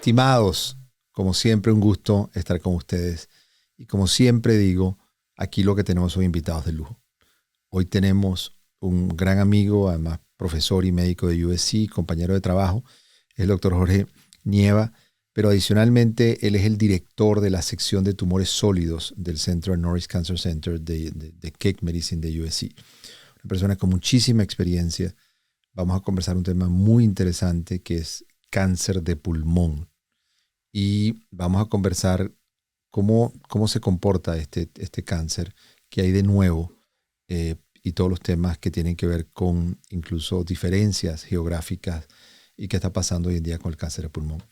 Estimados, como siempre, un gusto estar con ustedes. Y como siempre digo, aquí lo que tenemos son invitados de lujo. Hoy tenemos un gran amigo, además profesor y médico de USC, compañero de trabajo, el doctor Jorge Nieva, pero adicionalmente él es el director de la sección de tumores sólidos del centro de Norris Cancer Center de Keck Medicine de USC. Una persona con muchísima experiencia. Vamos a conversar un tema muy interesante que es cáncer de pulmón. Y vamos a conversar cómo se comporta este cáncer, qué hay de nuevo y todos los temas que tienen que ver con incluso diferencias geográficas y qué está pasando hoy en día con el cáncer de pulmón.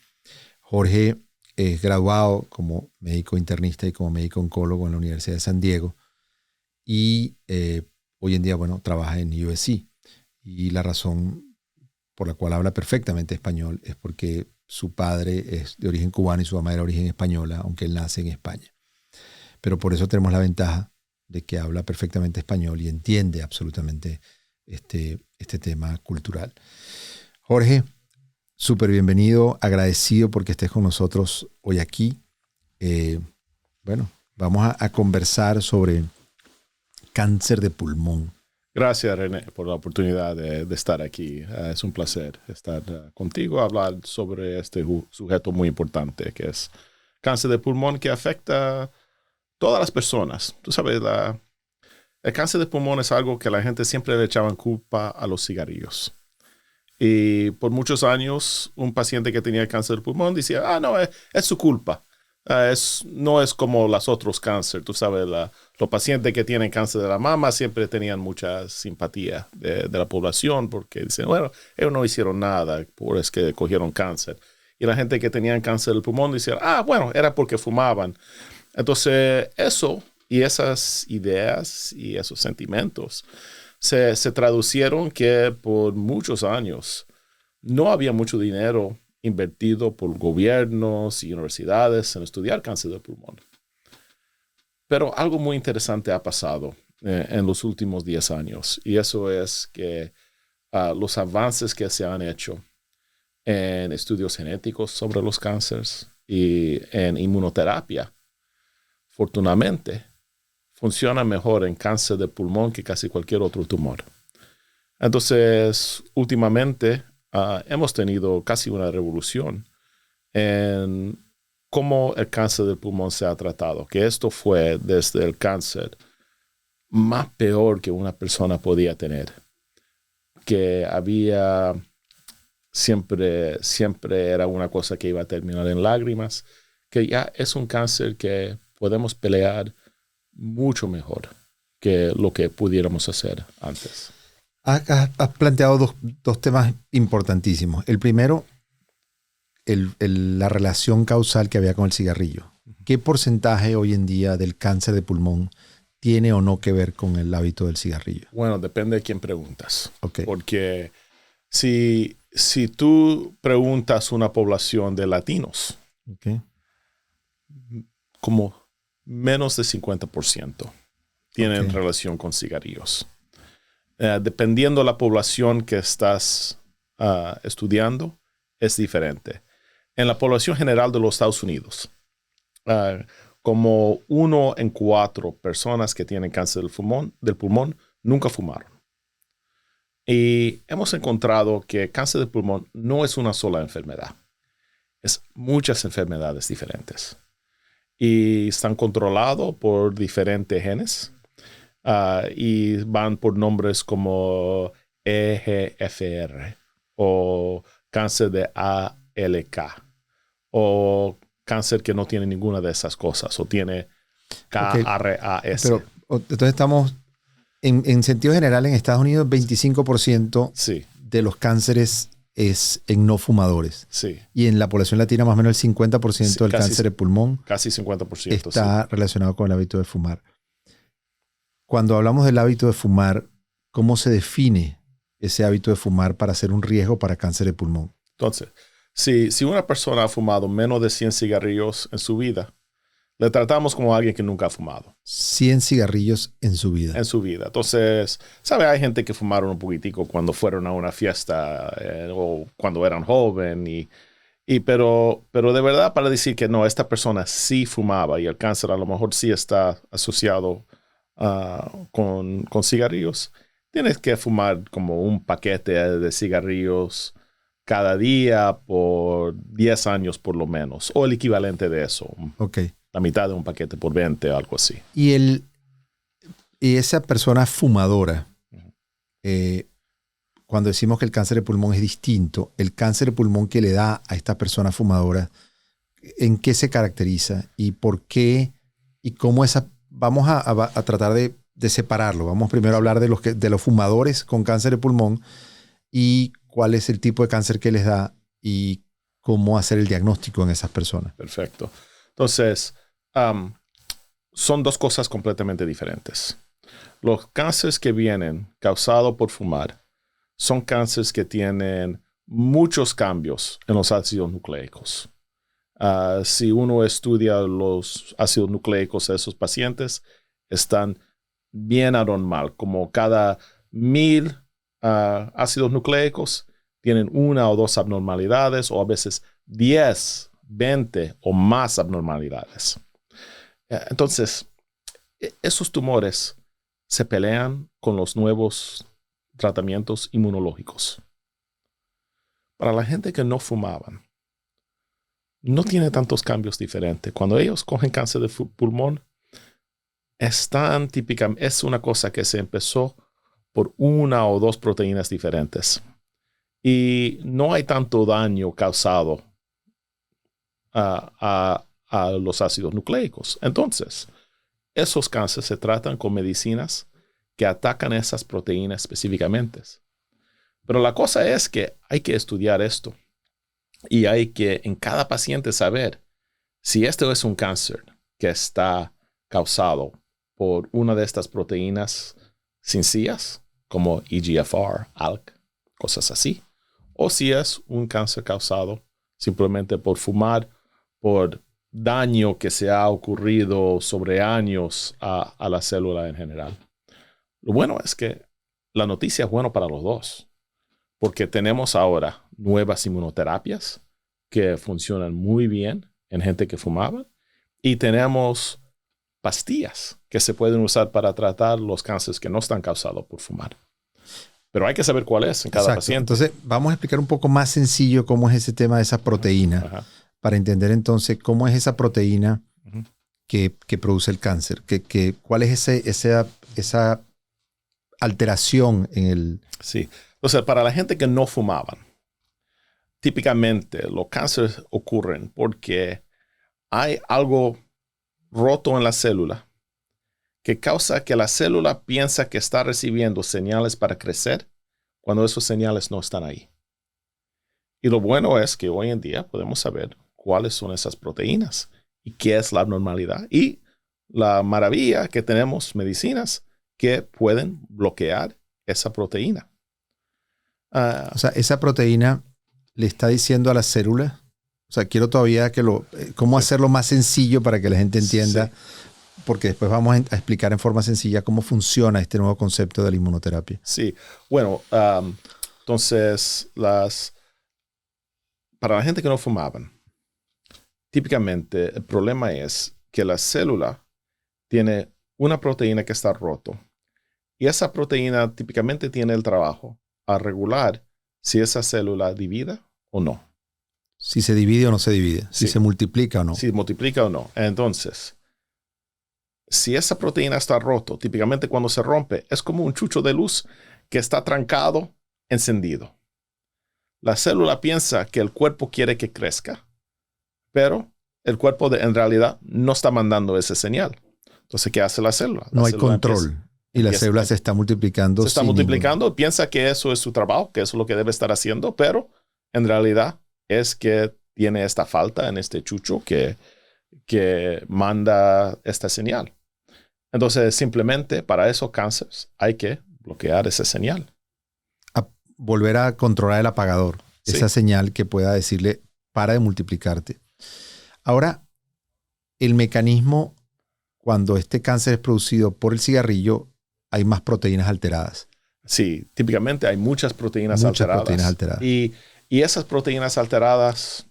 Jorge es graduado como médico internista y como médico oncólogo en la Universidad de San Diego y hoy en día, trabaja en USC. Y la razón por la cual habla perfectamente español es porque su padre es de origen cubano y su mamá de origen española, aunque él nace en España. Pero por eso tenemos la ventaja de que habla perfectamente español y entiende absolutamente este tema cultural. Jorge, súper bienvenido, agradecido porque estés con nosotros hoy aquí. Vamos a conversar sobre cáncer de pulmón. Gracias, René, por la oportunidad de estar aquí. Es un placer estar contigo, hablar sobre este sujeto muy importante, que es cáncer de pulmón, que afecta a todas las personas. Tú sabes, el cáncer de pulmón es algo que la gente siempre le echaba culpa a los cigarrillos. Y por muchos años, un paciente que tenía cáncer de pulmón decía, no, es su culpa. No es como los otros cánceres. Tú sabes, los pacientes que tienen cáncer de la mama siempre tenían mucha simpatía de la población porque dicen, ellos no hicieron nada, por es que cogieron cáncer. Y la gente que tenía cáncer del pulmón decía, era porque fumaban. Entonces, eso y esas ideas y esos sentimientos se traducieron que por muchos años no había mucho dinero invertido por gobiernos y universidades en estudiar cáncer de pulmón. Pero algo muy interesante ha pasado en los últimos 10 años, y eso es que los avances que se han hecho en estudios genéticos sobre los cánceres y en inmunoterapia, afortunadamente, funciona mejor en cáncer de pulmón que casi cualquier otro tumor. Entonces, últimamente, hemos tenido casi una revolución en cómo el cáncer del pulmón se ha tratado, que esto fue desde el cáncer más peor que una persona podía tener, que había siempre era una cosa que iba a terminar en lágrimas, que ya es un cáncer que podemos pelear mucho mejor que lo que pudiéramos hacer antes. Has planteado dos temas importantísimos. El primero, la relación causal que había con el cigarrillo. ¿Qué porcentaje hoy en día del cáncer de pulmón tiene o no que ver con el hábito del cigarrillo? Bueno, depende de quién preguntas. Okay. Porque si tú preguntas a una población de latinos, okay, como menos de 50% tienen okay, relación con cigarrillos. Dependiendo de la población que estás estudiando, es diferente. En la población general de los Estados Unidos, como 1 en 4 personas que tienen cáncer del pulmón nunca fumaron. Y hemos encontrado que cáncer del pulmón no es una sola enfermedad. Es muchas enfermedades diferentes. Y están controlados por diferentes genes. Y van por nombres como EGFR o cáncer de ALK o cáncer que no tiene ninguna de esas cosas o tiene KRAS. Pero entonces estamos en sentido general en Estados Unidos 25% sí, de los cánceres es en no fumadores. Sí. Y en la población latina más o menos el 50% del cáncer de pulmón casi 50% está relacionado con el hábito de fumar. Cuando hablamos del hábito de fumar, ¿cómo se define ese hábito de fumar para ser un riesgo para cáncer de pulmón? Entonces, si una persona ha fumado menos de 100 cigarrillos en su vida, le tratamos como alguien que nunca ha fumado. 100 cigarrillos en su vida. En su vida. Entonces, ¿sabe? Hay gente que fumaron un poquitico cuando fueron a una fiesta o cuando eran joven Pero de verdad, para decir que no, esta persona sí fumaba y el cáncer a lo mejor sí está asociado con cigarrillos, tienes que fumar como un paquete de cigarrillos cada día por 10 años por lo menos, o el equivalente de eso. Okay. La mitad de un paquete por 20, algo así. Y esa persona fumadora, cuando decimos que el cáncer de pulmón es distinto, el cáncer de pulmón que le da a esta persona fumadora, ¿en qué se caracteriza? ¿Y por qué? ¿Y cómo esa? Vamos a tratar de separarlo. Vamos primero a hablar de los fumadores con cáncer de pulmón y cuál es el tipo de cáncer que les da y cómo hacer el diagnóstico en esas personas. Perfecto. Entonces, son dos cosas completamente diferentes. Los cánceres que vienen causados por fumar son cánceres que tienen muchos cambios en los ácidos nucleicos. Si uno estudia los ácidos nucleicos de esos pacientes, están bien anormal. Como cada 1000 ácidos nucleicos tienen una o dos abnormalidades, o a veces 10, 20 o más abnormalidades. Entonces, esos tumores se pelean con los nuevos tratamientos inmunológicos. Para la gente que no fumaban, no tiene tantos cambios diferentes. Cuando ellos cogen cáncer de pulmón, es una cosa que se empezó por una o dos proteínas diferentes. Y no hay tanto daño causado a los ácidos nucleicos. Entonces, esos cánceres se tratan con medicinas que atacan esas proteínas específicamente. Pero la cosa es que hay que estudiar esto. Y hay que en cada paciente saber si esto es un cáncer que está causado por una de estas proteínas sencillas, como EGFR, ALK, cosas así, o si es un cáncer causado simplemente por fumar, por daño que se ha ocurrido sobre años a la célula en general. Lo bueno es que la noticia es buena para los dos, porque tenemos ahora nuevas inmunoterapias que funcionan muy bien en gente que fumaba, y tenemos pastillas que se pueden usar para tratar los cánceres que no están causados por fumar. Pero hay que saber cuál es en cada paciente. Entonces, vamos a explicar un poco más sencillo cómo es ese tema de esa proteína, para entender entonces cómo es esa proteína que produce el cáncer. ¿Cuál es esa alteración en el...? Sí. Entonces, para la gente que no fumaban, típicamente los cánceres ocurren porque hay algo roto en la célula que causa que la célula piensa que está recibiendo señales para crecer cuando esos señales no están ahí. Y lo bueno es que hoy en día podemos saber cuáles son esas proteínas y qué es la abnormalidad. Y la maravilla que tenemos medicinas que pueden bloquear esa proteína. O sea, esa proteína le está diciendo a la célula, o sea, quiero todavía cómo hacerlo más sencillo para que la gente entienda, porque después vamos a explicar en forma sencilla cómo funciona este nuevo concepto de la inmunoterapia. Sí, bueno, entonces, para la gente que no fumaban, típicamente el problema es que la célula tiene una proteína que está roto, y esa proteína típicamente tiene el trabajo a regular si esa célula divide o no. Si se divide o no se divide. Si se multiplica o no. Si multiplica o no. Entonces, si esa proteína está roto, típicamente cuando se rompe, es como un chucho de luz que está trancado, encendido. La célula piensa que el cuerpo quiere que crezca, pero el cuerpo en realidad no está mandando esa señal. Entonces, ¿qué hace la célula? No hay control. Y la célula se está multiplicando. Se está multiplicando, piensa que eso es su trabajo, que eso es lo que debe estar haciendo, pero en realidad es que tiene esta falta en este chucho que manda esta señal. Entonces, simplemente para esos cánceres hay que bloquear esa señal. Volver a controlar el apagador. Sí. Esa señal que pueda decirle, para de multiplicarte. Ahora, el mecanismo, cuando este cáncer es producido por el cigarrillo, hay más proteínas alteradas. Sí, típicamente hay muchas proteínas alteradas. Y esas proteínas alteradas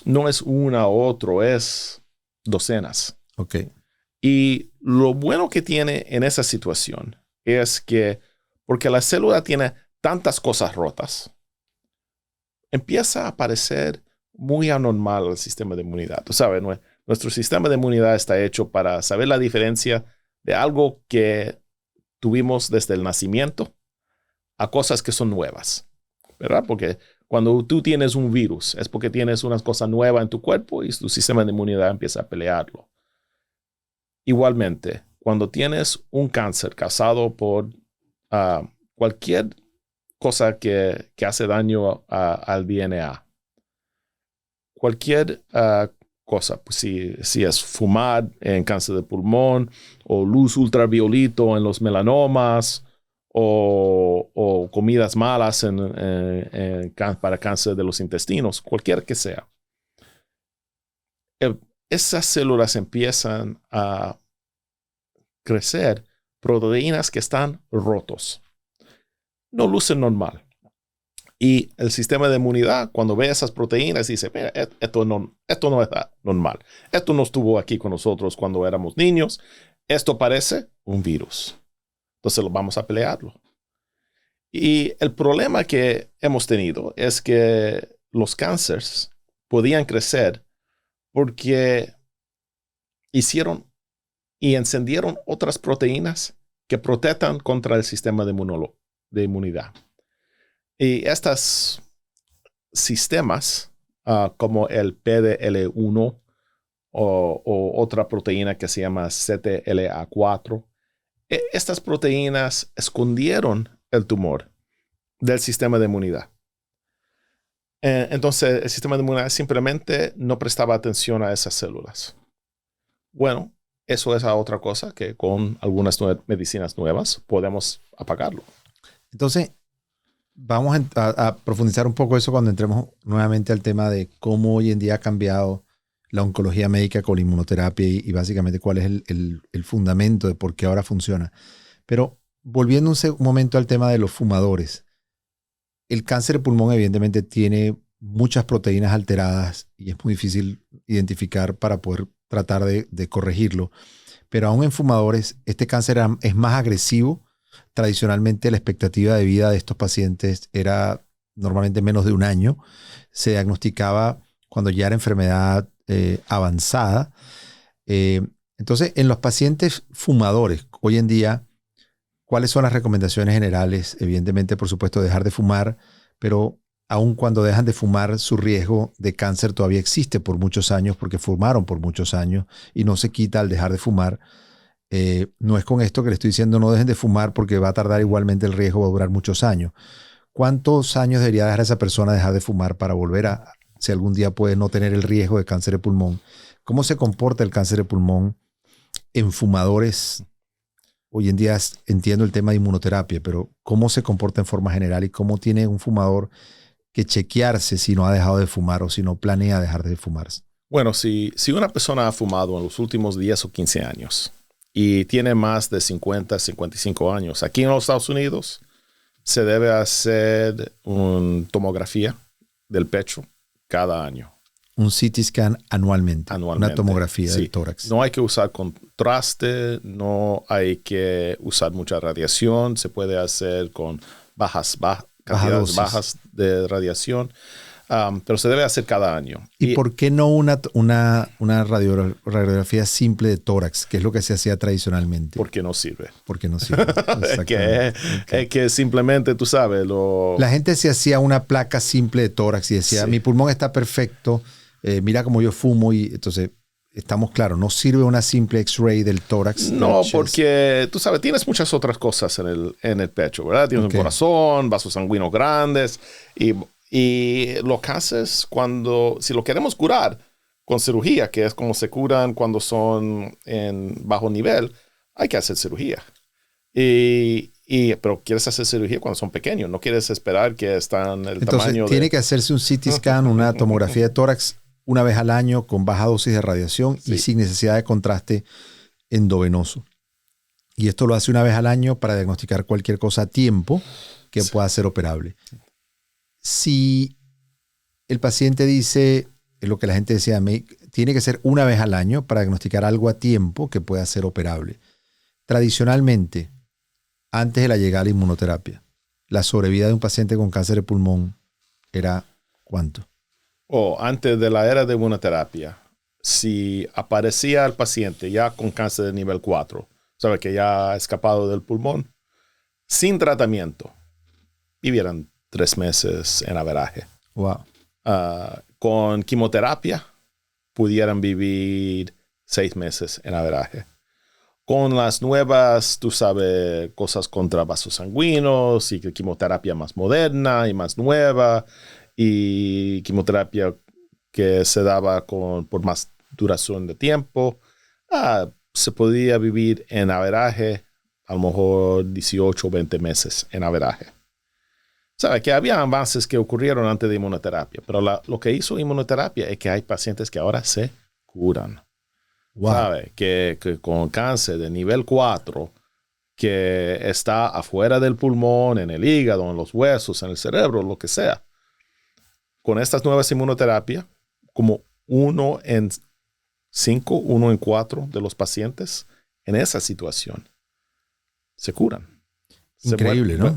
no es una u otro, es docenas. Ok. Y lo bueno que tiene en esa situación es que, porque la célula tiene tantas cosas rotas, empieza a parecer muy anormal el sistema de inmunidad. Tú sabes, nuestro sistema de inmunidad está hecho para saber la diferencia de algo que tuvimos desde el nacimiento a cosas que son nuevas, ¿verdad? Porque cuando tú tienes un virus es porque tienes una cosa nueva en tu cuerpo y tu sistema de inmunidad empieza a pelearlo. Igualmente, cuando tienes un cáncer causado por cualquier cosa que hace daño al DNA, cualquier cosa, pues si es fumar en cáncer de pulmón o luz ultravioleta en los melanomas o comidas malas para cáncer de los intestinos, cualquiera que sea. Esas células empiezan a crecer proteínas que están rotos. No lucen normal. Y el sistema de inmunidad, cuando ve esas proteínas, dice, mira, esto no está normal. Esto no estuvo aquí con nosotros cuando éramos niños. Esto parece un virus. Entonces vamos a pelearlo. Y el problema que hemos tenido es que los cánceres podían crecer porque hicieron y encendieron otras proteínas que protegen contra el sistema de inmunidad. Y estos sistemas, como el PDL1 o otra proteína que se llama CTLA4, estas proteínas escondieron el tumor del sistema de inmunidad. Entonces, el sistema de inmunidad simplemente no prestaba atención a esas células. Bueno, eso es otra cosa que con algunas medicinas nuevas podemos apagarlo. Entonces, vamos a profundizar un poco eso cuando entremos nuevamente al tema de cómo hoy en día ha cambiado la oncología médica con la inmunoterapia y básicamente cuál es el fundamento de por qué ahora funciona. Pero volviendo un momento al tema de los fumadores. El cáncer de pulmón evidentemente tiene muchas proteínas alteradas y es muy difícil identificar para poder tratar de corregirlo. Pero aún en fumadores, este cáncer es más agresivo. Tradicionalmente la expectativa de vida de estos pacientes era normalmente menos de un año. Se diagnosticaba cuando ya era enfermedad avanzada. Entonces, en los pacientes fumadores, hoy en día, ¿cuáles son las recomendaciones generales? Evidentemente, por supuesto, dejar de fumar, pero aun cuando dejan de fumar, su riesgo de cáncer todavía existe por muchos años porque fumaron por muchos años y no se quita al dejar de fumar. No es con esto que le estoy diciendo no dejen de fumar porque va a tardar igualmente, el riesgo va a durar muchos años. ¿Cuántos años debería dejar a esa persona dejar de fumar para volver a, si algún día puede no tener el riesgo de cáncer de pulmón? ¿Cómo se comporta el cáncer de pulmón en fumadores? Hoy en día entiendo el tema de inmunoterapia, pero ¿cómo se comporta en forma general y cómo tiene un fumador que chequearse si no ha dejado de fumar o si no planea dejar de fumar? Bueno, si una persona ha fumado en los últimos 10 o 15 años y tiene más de 50, 55 años, aquí en los Estados Unidos se debe hacer una tomografía del pecho cada año. Un CT scan anualmente. Una tomografía del tórax. No hay que usar contraste, no hay que usar mucha radiación. Se puede hacer con cantidades bajas de radiación, pero se debe hacer cada año. ¿Y por qué no una radiografía simple de tórax, que es lo que se hacía tradicionalmente? Porque no sirve. Porque no sirve. Es que simplemente, tú sabes, la gente se hacía una placa simple de tórax y decía, mi pulmón está perfecto, mira cómo yo fumo, y entonces estamos claros, no sirve una simple X-ray del tórax. No, porque tú sabes, tienes muchas otras cosas en el pecho, ¿verdad? Tienes un corazón, vasos sanguíneos grandes y lo que haces si lo queremos curar con cirugía, que es como se curan cuando son en bajo nivel, hay que hacer cirugía. Pero quieres hacer cirugía cuando son pequeños, no quieres esperar que están el tamaño. Entonces tiene que hacerse un CT scan, una tomografía de tórax una vez al año con baja dosis de radiación y sin necesidad de contraste endovenoso. Y esto lo hace una vez al año para diagnosticar cualquier cosa a tiempo que pueda ser operable. Si el paciente dice, lo que la gente decía, tiene que ser una vez al año para diagnosticar algo a tiempo que pueda ser operable. Tradicionalmente, antes de la llegada de la inmunoterapia, la sobrevida de un paciente con cáncer de pulmón era ¿cuánto? Antes de la era de inmunoterapia, si aparecía el paciente ya con cáncer de nivel 4, sabe que ya ha escapado del pulmón, sin tratamiento, vivieran 3 meses en averaje. Wow. Con quimioterapia, pudieran vivir 6 meses en averaje. Con las nuevas, tú sabes, cosas contra vasos sanguíneos y quimioterapia más moderna y más nueva y quimioterapia que se daba por más duración de tiempo, se podía vivir en averaje a lo mejor 18 o 20 meses en averaje. Sabe que había avances que ocurrieron antes de inmunoterapia, pero lo que hizo inmunoterapia es que hay pacientes que ahora se curan. Wow. Sabe que con cáncer de nivel 4, que está afuera del pulmón, en el hígado, en los huesos, en el cerebro, lo que sea. Con estas nuevas inmunoterapias, como 1 en 5, 1 en 4 de los pacientes en esa situación se curan. Increíble, ¿no?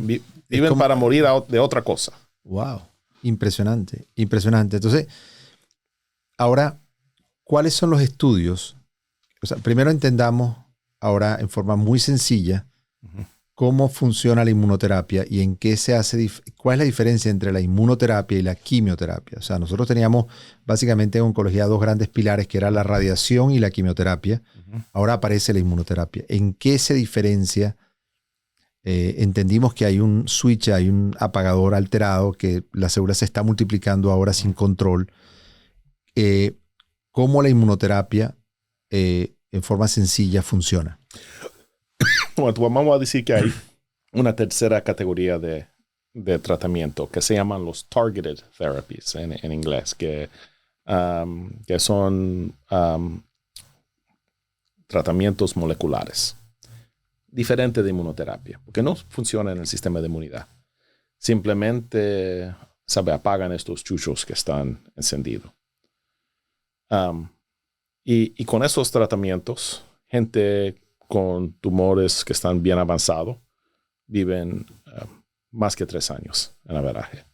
Viven para morir de otra cosa. Wow, impresionante, impresionante. Entonces, ahora, ¿cuáles son los estudios? O sea, primero entendamos ahora en forma muy sencilla cómo funciona la inmunoterapia y en qué se hace, cuál es la diferencia entre la inmunoterapia y la quimioterapia. O sea, nosotros teníamos básicamente en oncología 2 grandes pilares, que era la radiación y la quimioterapia. Ahora aparece la inmunoterapia. ¿En qué se diferencia? Entendimos que hay un switch, hay un apagador alterado, que la célula se está multiplicando ahora sin control. ¿Cómo la inmunoterapia en forma sencilla funciona? Bueno, vamos a decir que hay una tercera categoría de tratamiento que se llaman los targeted therapies en inglés, que son tratamientos moleculares, diferente de inmunoterapia, porque no funciona en el sistema de inmunidad. Simplemente, apagan estos chuchos que están encendidos. Y con esos tratamientos, gente con tumores que están bien avanzados viven más que 3 años en averaje.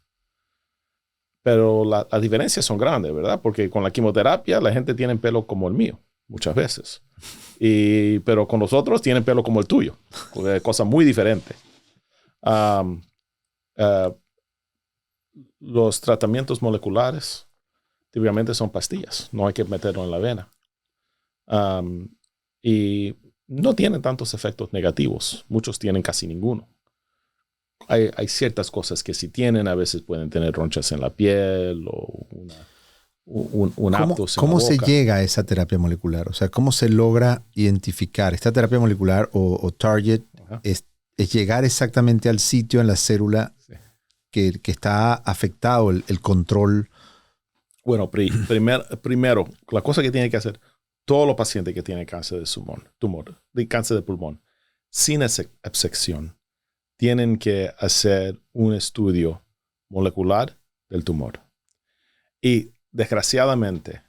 Pero las diferencias son grandes, ¿verdad? Porque con la quimioterapia la gente tiene pelo como el mío, muchas veces. Pero con los otros tienen pelo como el tuyo. Cosa muy diferente. Los tratamientos moleculares típicamente son pastillas. No hay que meterlo en la vena. Y no tienen tantos efectos negativos. Muchos tienen casi ninguno. Hay ciertas cosas que sí tienen. A veces pueden tener ronchas en la piel o un aptos en la boca. ¿Cómo se llega a esa terapia molecular? O sea, ¿cómo se logra identificar? Esta terapia molecular o target es llegar exactamente al sitio en la célula que está afectado, el control. Bueno, primero, la cosa que tiene que hacer todos los pacientes que tienen cáncer de cáncer de pulmón, sin excepción, tienen que hacer un estudio molecular del tumor. Y desgraciadamente,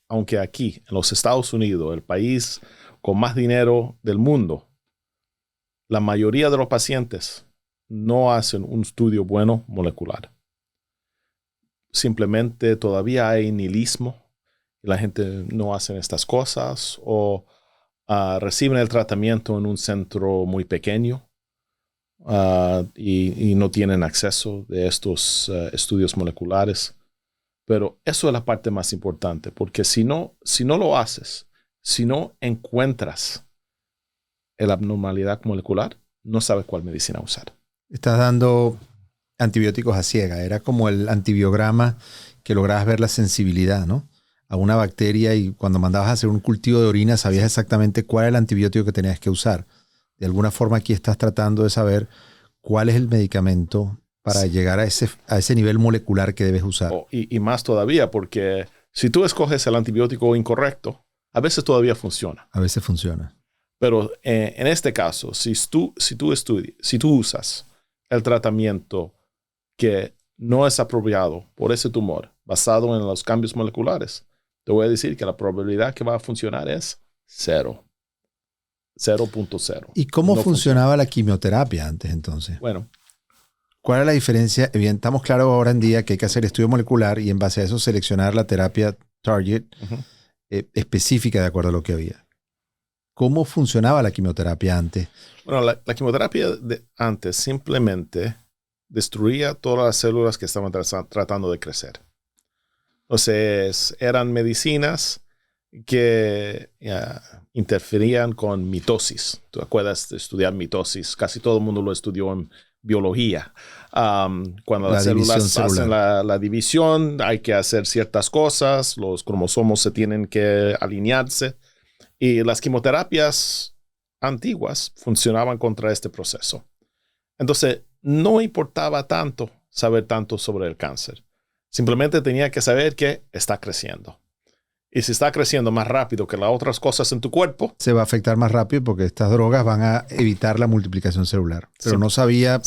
aunque aquí, en los Estados Unidos, el país con más dinero del mundo, la mayoría de los pacientes no hacen un estudio bueno molecular. Simplemente todavía hay nihilismo. La gente no hace estas cosas o reciben el tratamiento en un centro muy pequeño y no tienen acceso de estos estudios moleculares. Pero eso es la parte más importante, porque si no lo haces, si no encuentras la abnormalidad molecular, no sabes cuál medicina usar. Estás dando antibióticos a ciega. Era como el antibiograma que lograbas ver la sensibilidad, ¿no? A una bacteria, y cuando mandabas a hacer un cultivo de orina sabías exactamente cuál era el antibiótico que tenías que usar. De alguna forma aquí estás tratando de saber cuál es el medicamento para llegar a ese nivel molecular que debes usar. Y más todavía, porque si tú escoges el antibiótico incorrecto, a veces todavía funciona. A veces funciona. Pero en este caso, si tú usas el tratamiento que no es apropiado por ese tumor, basado en los cambios moleculares, te voy a decir que la probabilidad que va a funcionar es 0. 0.0. ¿Y cómo No funcionaba la quimioterapia antes entonces? Bueno, ¿Cuál es la diferencia? Bien, estamos claros ahora en día que hay que hacer estudio molecular y en base a eso seleccionar la terapia target específica de acuerdo a lo que había. ¿Cómo funcionaba la quimioterapia antes? bueno, la quimioterapia de antes simplemente destruía todas las células que estaban tratando de crecer. Entonces, eran medicinas que interferían con mitosis. ¿Tú acuerdas de estudiar mitosis? Casi todo el mundo lo estudió en biología. Cuando las células hacen la división, hay que hacer ciertas cosas, los cromosomos se tienen que alinearse. Y las quimioterapias antiguas funcionaban contra este proceso. Entonces, no importaba tanto saber tanto sobre el cáncer. Simplemente tenía que saber que está creciendo. Y si está creciendo más rápido que las otras cosas en tu cuerpo, se va a afectar más rápido porque estas drogas van a evitar la multiplicación celular. Pero no sabía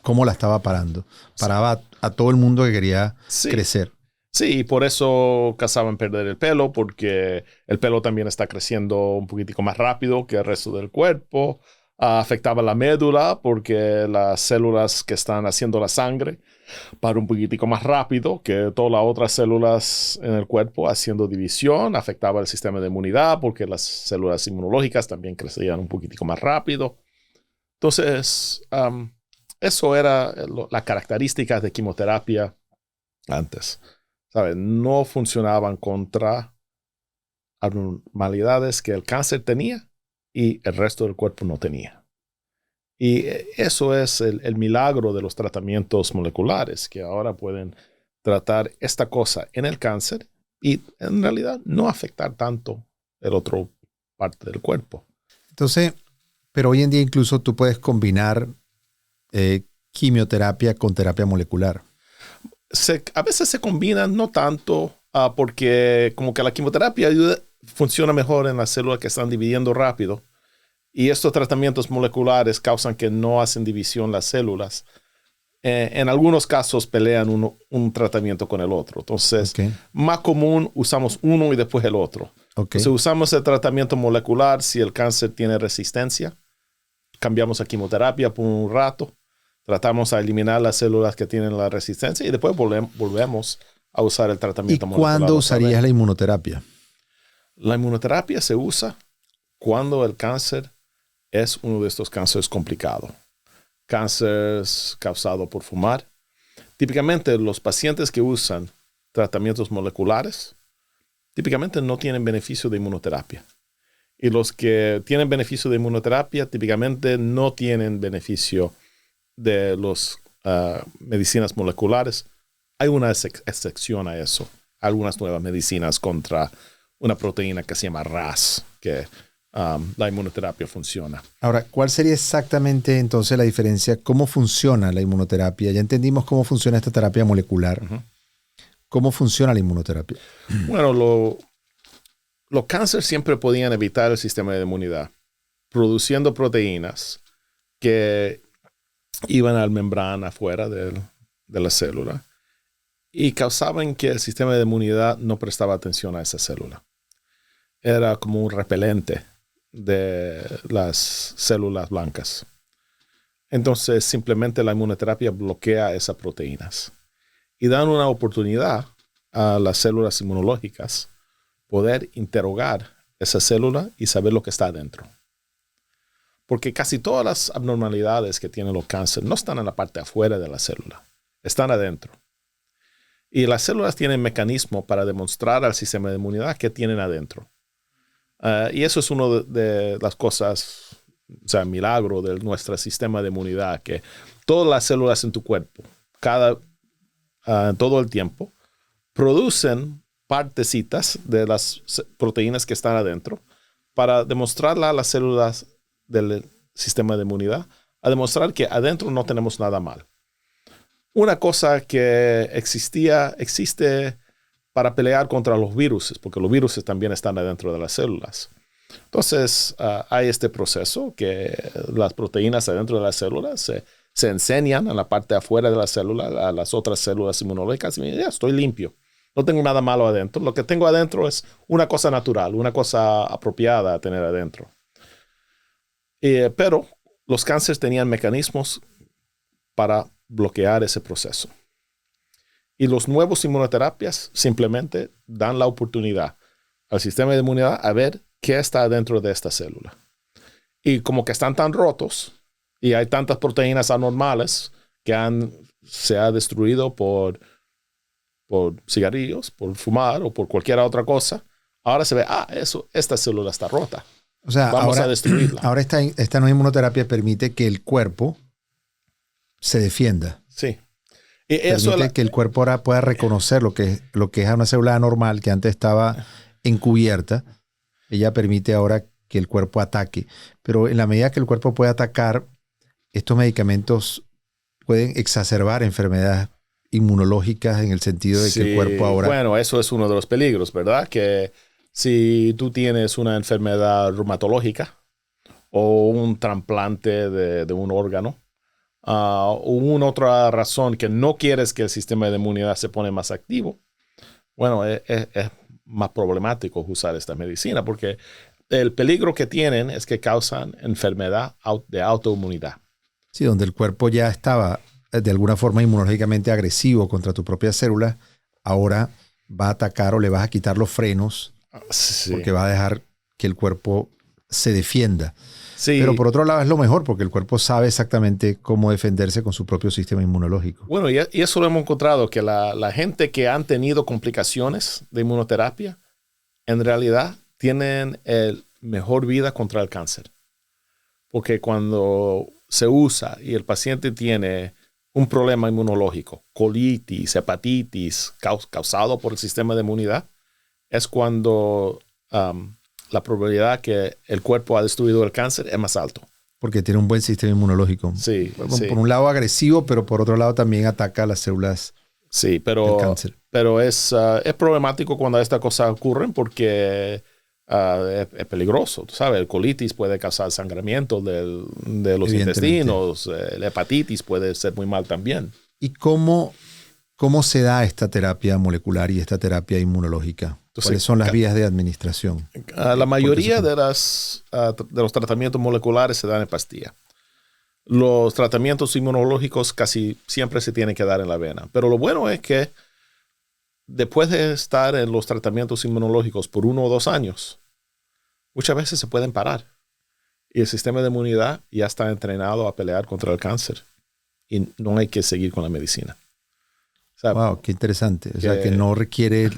cómo la estaba parando. Paraba a todo el mundo que quería crecer. Sí, y por eso causaban perder el pelo, porque el pelo también está creciendo un poquitico más rápido que el resto del cuerpo. Afectaba la médula porque las células que están haciendo la sangre para un poquitico más rápido que todas las otras células en el cuerpo haciendo división. Afectaba el sistema de inmunidad porque las células inmunológicas también crecían un poquitico más rápido. Entonces, eso era la característica de quimioterapia antes. ¿Sabes? No funcionaban contra anormalidades que el cáncer tenía y el resto del cuerpo no tenía. Y eso es el milagro de los tratamientos moleculares, que ahora pueden tratar esta cosa en el cáncer y en realidad no afectar tanto el otro parte del cuerpo. Entonces, pero hoy en día incluso tú puedes combinar quimioterapia con terapia molecular. A veces se combinan, no tanto, porque como que la quimioterapia funciona mejor en las células que están dividiendo rápido. Y estos tratamientos moleculares causan que no hacen división las células. En algunos casos pelean un tratamiento con el otro. Entonces, más común usamos uno y después el otro. Entonces, usamos el tratamiento molecular si el cáncer tiene resistencia. Cambiamos a quimioterapia por un rato. Tratamos a eliminar las células que tienen la resistencia y después volvemos a usar el tratamiento molecular. ¿Y cuándo usarías la inmunoterapia? La inmunoterapia se usa cuando el cáncer es uno de estos cánceres complicados. Cánceres causados por fumar. Típicamente los pacientes que usan tratamientos moleculares, típicamente no tienen beneficio de inmunoterapia. Y los que tienen beneficio de inmunoterapia, típicamente no tienen beneficio de las medicinas moleculares. Hay una excepción a eso. Algunas nuevas medicinas contra una proteína que se llama RAS, que la inmunoterapia funciona. Ahora, ¿cuál sería exactamente entonces la diferencia? ¿Cómo funciona la inmunoterapia? Ya entendimos cómo funciona esta terapia molecular. ¿Cómo funciona la inmunoterapia? Bueno, los cánceres siempre podían evitar el sistema de inmunidad produciendo proteínas que iban a la membrana afuera de la célula y causaban que el sistema de inmunidad no prestaba atención a esa célula. Era como un repelente de las células blancas. Entonces, simplemente la inmunoterapia bloquea esas proteínas y dan una oportunidad a las células inmunológicas poder interrogar esa célula y saber lo que está adentro. Porque casi todas las abnormalidades que tienen los cánceres no están en la parte afuera de la célula, están adentro. Y las células tienen mecanismos para demostrar al sistema de inmunidad que tienen adentro. Y eso es una de las cosas, o sea, milagro de nuestro sistema de inmunidad, que todas las células en tu cuerpo, todo el tiempo, producen partecitas de las proteínas que están adentro para demostrarle a las células del sistema de inmunidad, a demostrar que adentro no tenemos nada mal. Una cosa que existe para pelear contra los virus, porque los virus también están adentro de las células. Entonces, hay este proceso que las proteínas adentro de las células se enseñan en la parte de afuera de la célula a las otras células inmunológicas y ya estoy limpio. No tengo nada malo adentro. Lo que tengo adentro es una cosa natural, una cosa apropiada a tener adentro. Pero los cánceres tenían mecanismos para bloquear ese proceso. Y los nuevos inmunoterapias simplemente dan la oportunidad al sistema de inmunidad a ver qué está dentro de esta célula. Y como que están tan rotos y hay tantas proteínas anormales que se ha destruido por cigarrillos, por fumar o por cualquier otra cosa, ahora se ve, esta célula está rota. O sea, vamos a destruirla. Ahora esta nueva inmunoterapia permite que el cuerpo se defienda. Sí. Y permite que el cuerpo ahora pueda reconocer lo que es una célula anormal que antes estaba encubierta. Ella permite ahora que el cuerpo ataque. Pero en la medida que el cuerpo puede atacar, estos medicamentos pueden exacerbar enfermedades inmunológicas en el sentido de que el cuerpo ahora... Bueno, eso es uno de los peligros, ¿verdad? Que si tú tienes una enfermedad reumatológica o un trasplante de un órgano, o una otra razón que no quieres que el sistema de inmunidad se pone más activo, bueno, es más problemático usar esta medicina porque el peligro que tienen es que causan enfermedad de autoinmunidad. Sí, donde el cuerpo ya estaba de alguna forma inmunológicamente agresivo contra tu propia célula, ahora va a atacar o le vas a quitar los frenos porque va a dejar que el cuerpo se defienda. Sí. Pero por otro lado es lo mejor porque el cuerpo sabe exactamente cómo defenderse con su propio sistema inmunológico. Bueno, y eso lo hemos encontrado, que la gente que han tenido complicaciones de inmunoterapia, en realidad tienen mejor vida contra el cáncer. Porque cuando se usa y el paciente tiene un problema inmunológico, colitis, hepatitis, causado por el sistema de inmunidad, es cuando la probabilidad que el cuerpo ha destruido el cáncer es más alto. Porque tiene un buen sistema inmunológico. Sí. Por un lado agresivo, pero por otro lado también ataca las células del cáncer. Pero es problemático cuando estas cosas ocurren porque es peligroso. Tú sabes, el colitis puede causar sangramiento de los intestinos. La hepatitis puede ser muy mal también. ¿Y cómo se da esta terapia molecular y esta terapia inmunológica? Entonces, ¿cuáles son las vías de administración? La mayoría de los tratamientos moleculares se dan en pastilla. Los tratamientos inmunológicos casi siempre se tienen que dar en la vena. Pero lo bueno es que después de estar en los tratamientos inmunológicos por 1 o 2 años, muchas veces se pueden parar. Y el sistema de inmunidad ya está entrenado a pelear contra el cáncer. Y no hay que seguir con la medicina. O sea, wow, qué interesante. O sea, que no requiere...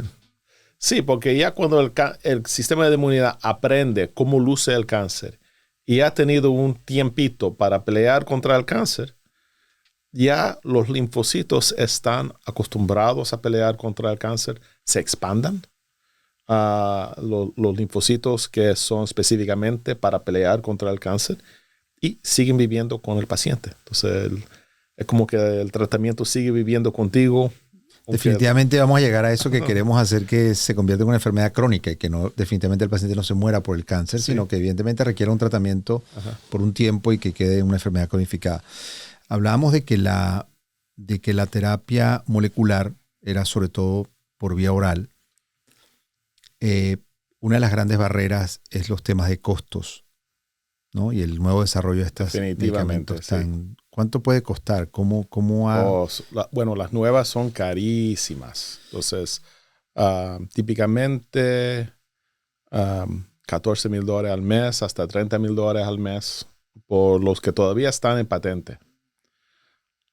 Sí, porque ya cuando el sistema de inmunidad aprende cómo luce el cáncer y ha tenido un tiempito para pelear contra el cáncer, ya los linfocitos están acostumbrados a pelear contra el cáncer, se expandan. Los linfocitos que son específicamente para pelear contra el cáncer y siguen viviendo con el paciente. Entonces, es como que el tratamiento sigue viviendo contigo. Definitivamente vamos a llegar a eso que queremos hacer, que se convierta en una enfermedad crónica y que definitivamente el paciente no se muera por el cáncer, sino que evidentemente requiera un tratamiento por un tiempo y que quede una enfermedad cronificada. Hablábamos de que la terapia molecular era sobre todo por vía oral. Una de las grandes barreras es los temas de costos, ¿no? Y el nuevo desarrollo de estos medicamentos. ¿Cuánto puede costar? Bueno, las nuevas son carísimas. Entonces, típicamente $14,000 al mes hasta $30,000 al mes por los que todavía están en patente.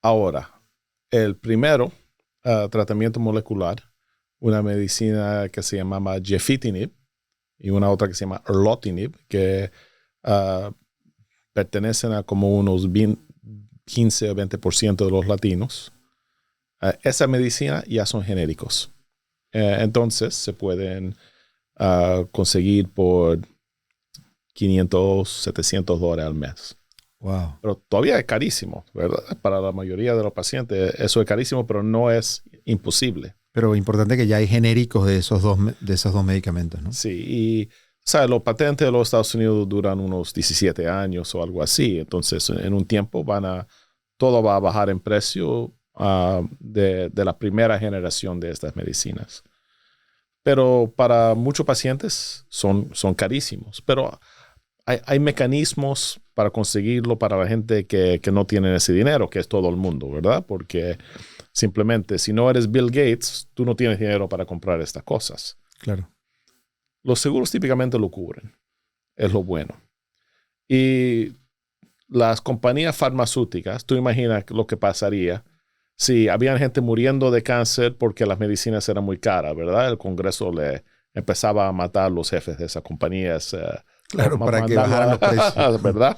Ahora, el primero tratamiento molecular, una medicina que se llamaba gefitinib y una otra que se llama erlotinib, que pertenecen a como unos 15 o 20% de los latinos. Esa medicina ya son genéricos. Entonces se pueden conseguir por $500, $700 al mes. Wow. Pero todavía es carísimo, ¿verdad? Para la mayoría de los pacientes eso es carísimo, pero no es imposible. Pero importante que ya hay genéricos de esos dos medicamentos, ¿no? Sí, y ¿sabes? Los patentes de los Estados Unidos duran unos 17 años o algo así. Entonces, en un tiempo van a todo va a bajar en precio de la primera generación de estas medicinas. Pero para muchos pacientes son carísimos. Pero hay mecanismos para conseguirlo para la gente que no tiene ese dinero, que es todo el mundo, ¿verdad? Porque simplemente, si no eres Bill Gates, tú no tienes dinero para comprar estas cosas. Claro. Los seguros típicamente lo cubren. Es lo bueno. Y las compañías farmacéuticas, tú imaginas lo que pasaría si había gente muriendo de cáncer porque las medicinas eran muy caras, ¿verdad? El Congreso le empezaba a matar a los jefes de esas compañías. Claro, para que bajaran los precios. ¿Verdad?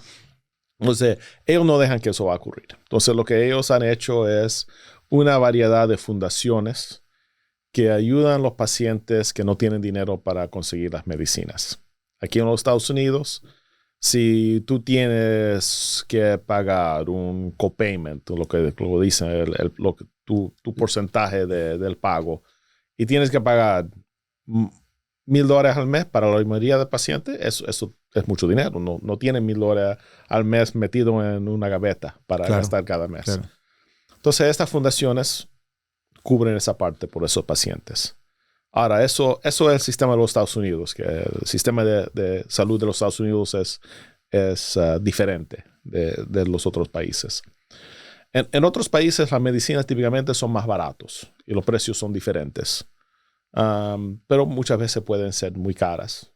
Entonces, ellos no dejan que eso va a ocurrir. Entonces, lo que ellos han hecho es una variedad de fundaciones que ayudan a los pacientes que no tienen dinero para conseguir las medicinas. Aquí en los Estados Unidos, si tú tienes que pagar un copayment, lo que dicen, tu porcentaje del pago, y tienes que pagar $1,000 al mes para la mayoría de pacientes, eso es mucho dinero. No tienen $1,000 al mes metido en una gaveta para gastar cada mes. Claro. Entonces, estas fundaciones cubren esa parte por esos pacientes. Ahora, eso es el sistema de los Estados Unidos, que el sistema de salud de los Estados Unidos es diferente de los otros países. En otros países, las medicinas típicamente son más baratos y los precios son diferentes. Pero muchas veces pueden ser muy caras.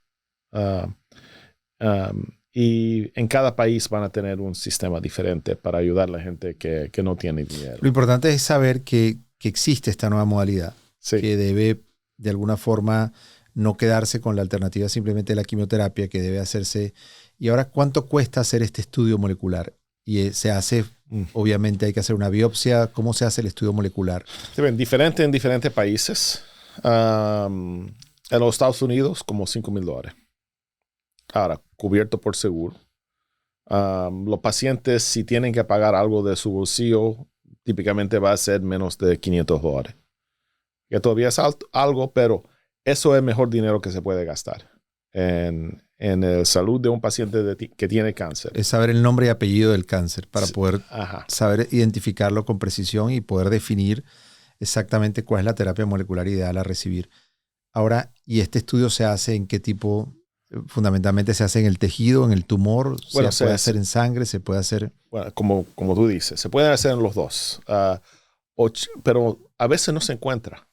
Y en cada país van a tener un sistema diferente para ayudar a la gente que no tiene dinero. Lo importante es saber que existe esta nueva modalidad, sí, que debe de alguna forma no quedarse con la alternativa simplemente de la quimioterapia, que debe hacerse. Y ahora, ¿cuánto cuesta hacer este estudio molecular? Y se hace, obviamente hay que hacer una biopsia. ¿Cómo se hace el estudio molecular? Sí, bien, diferente en diferentes países. En los Estados Unidos, como $5,000. Ahora, cubierto por seguro. Los pacientes, si tienen que pagar algo de su bolsillo, típicamente va a ser menos de $500. Que todavía es algo, pero eso es el mejor dinero que se puede gastar en la salud de un paciente que tiene cáncer. Es saber el nombre y apellido del cáncer para poder saber identificarlo con precisión y poder definir exactamente cuál es la terapia molecular ideal a recibir. Ahora, ¿y este estudio se hace en qué tipo? Fundamentalmente se hace en el tejido, en el tumor, bueno, se puede hacer en sangre, se puede hacer... Bueno, como tú dices, se pueden hacer en los dos, pero a veces no se encuentra,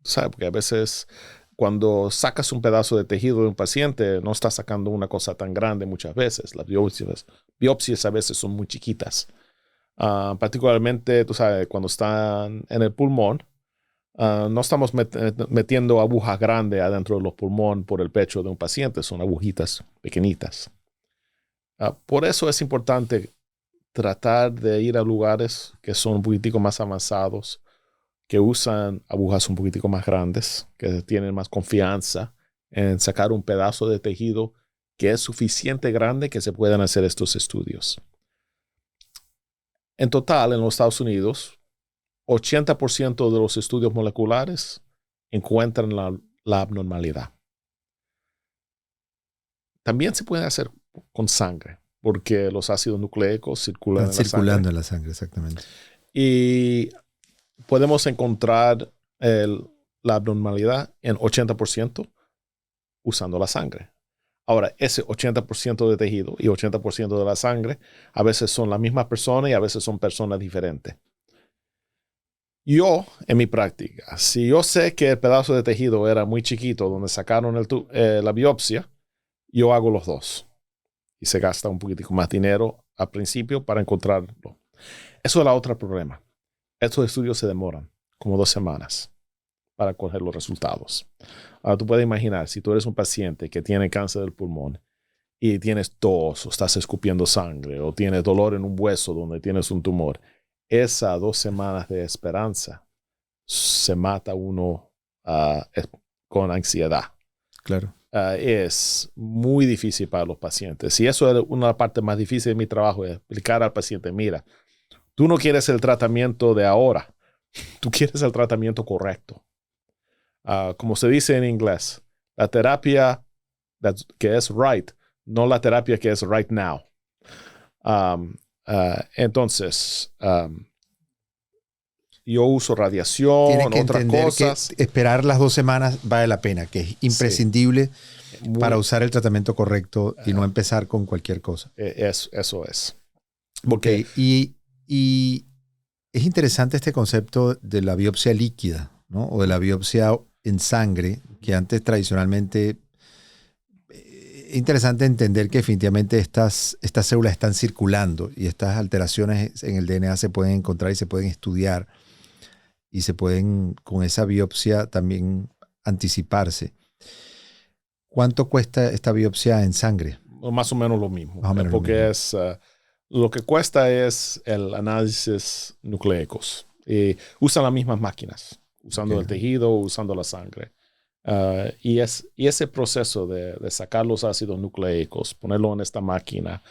¿sabes? Porque a veces cuando sacas un pedazo de tejido de un paciente, no estás sacando una cosa tan grande muchas veces. Las biopsias a veces son muy chiquitas. Particularmente, tú sabes, cuando están en el pulmón, no estamos metiendo agujas grandes adentro de los pulmones por el pecho de un paciente, son agujitas pequeñitas. Por eso es importante tratar de ir a lugares que son un poquitico más avanzados, que usan agujas un poquitico más grandes, que tienen más confianza en sacar un pedazo de tejido que es suficiente grande que se puedan hacer estos estudios. En total, en los Estados Unidos, 80% de los estudios moleculares encuentran la abnormalidad. También se puede hacer con sangre, porque los ácidos nucleicos circulan en la sangre, exactamente. Y podemos encontrar la abnormalidad en 80% usando la sangre. Ahora, ese 80% de tejido y 80% de la sangre a veces son la misma persona y a veces son personas diferentes. Yo, en mi práctica, si yo sé que el pedazo de tejido era muy chiquito donde sacaron la biopsia, yo hago los dos. Y se gasta un poquitico más dinero al principio para encontrarlo. Eso es el otro problema. Estos estudios se demoran como 2 semanas para coger los resultados. Ahora tú puedes imaginar, si tú eres un paciente que tiene cáncer del pulmón y tienes tos o estás escupiendo sangre o tienes dolor en un hueso donde tienes un tumor, esas 2 semanas de esperanza se mata uno con ansiedad. Claro. Es muy difícil para los pacientes. Y eso es una parte más difícil de mi trabajo, es explicar al paciente, mira, tú no quieres el tratamiento de ahora, tú quieres el tratamiento correcto. Como se dice en inglés, la terapia que es right, no la terapia que es right now. Entonces, yo uso radiación, Tienes que otras entender cosas. que esperar las 2 semanas vale la pena, que es imprescindible para usar el tratamiento correcto y no empezar con cualquier cosa. Eso es. Porque, y es interesante este concepto de la biopsia líquida, ¿no? O de la biopsia en sangre, que antes tradicionalmente... Es interesante entender que definitivamente estas células están circulando y estas alteraciones en el DNA se pueden encontrar y se pueden estudiar y se pueden con esa biopsia también anticiparse. ¿Cuánto cuesta esta biopsia en sangre? más o menos lo mismo. Más o menos porque lo mismo. Lo que cuesta es el análisis nucleicos. Y usan las mismas máquinas, usando el tejido, usando la sangre. Y ese proceso de sacar los ácidos nucleicos, ponerlo en esta máquina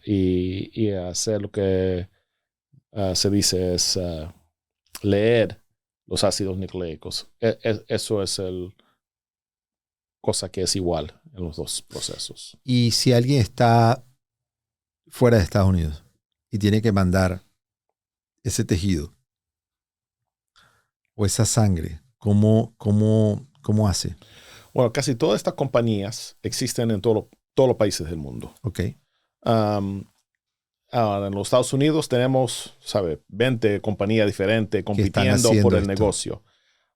y hacer lo que se dice es leer los ácidos nucleicos. Eso es cosa que es igual en los dos procesos. Y si alguien está fuera de Estados Unidos y tiene que mandar ese tejido o esa sangre, ¿cómo hace? Bueno, casi todas estas compañías existen en todos los países del mundo. Ok. En los Estados Unidos tenemos, 20 compañías diferentes compitiendo por el negocio.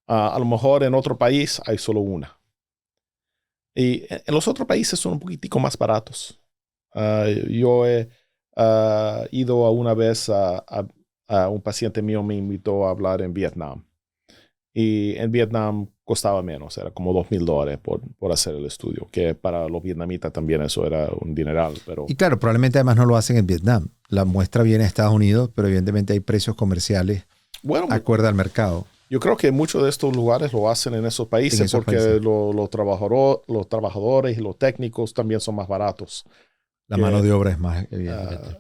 A lo mejor en otro país hay solo una. Y en los otros países son un poquitico más baratos. Yo he ido una vez a un paciente mío me invitó a hablar en Vietnam. Y en Vietnam costaba menos, era como $2,000 por hacer el estudio, que para los vietnamitas también eso era un dineral. Pero... Y claro, probablemente además no lo hacen en Vietnam. La muestra viene a Estados Unidos, pero evidentemente hay precios comerciales acorde al mercado. Yo creo que muchos de estos lugares lo hacen en esos países porque los trabajadores y los técnicos también son más baratos. La mano de obra es más, evidentemente.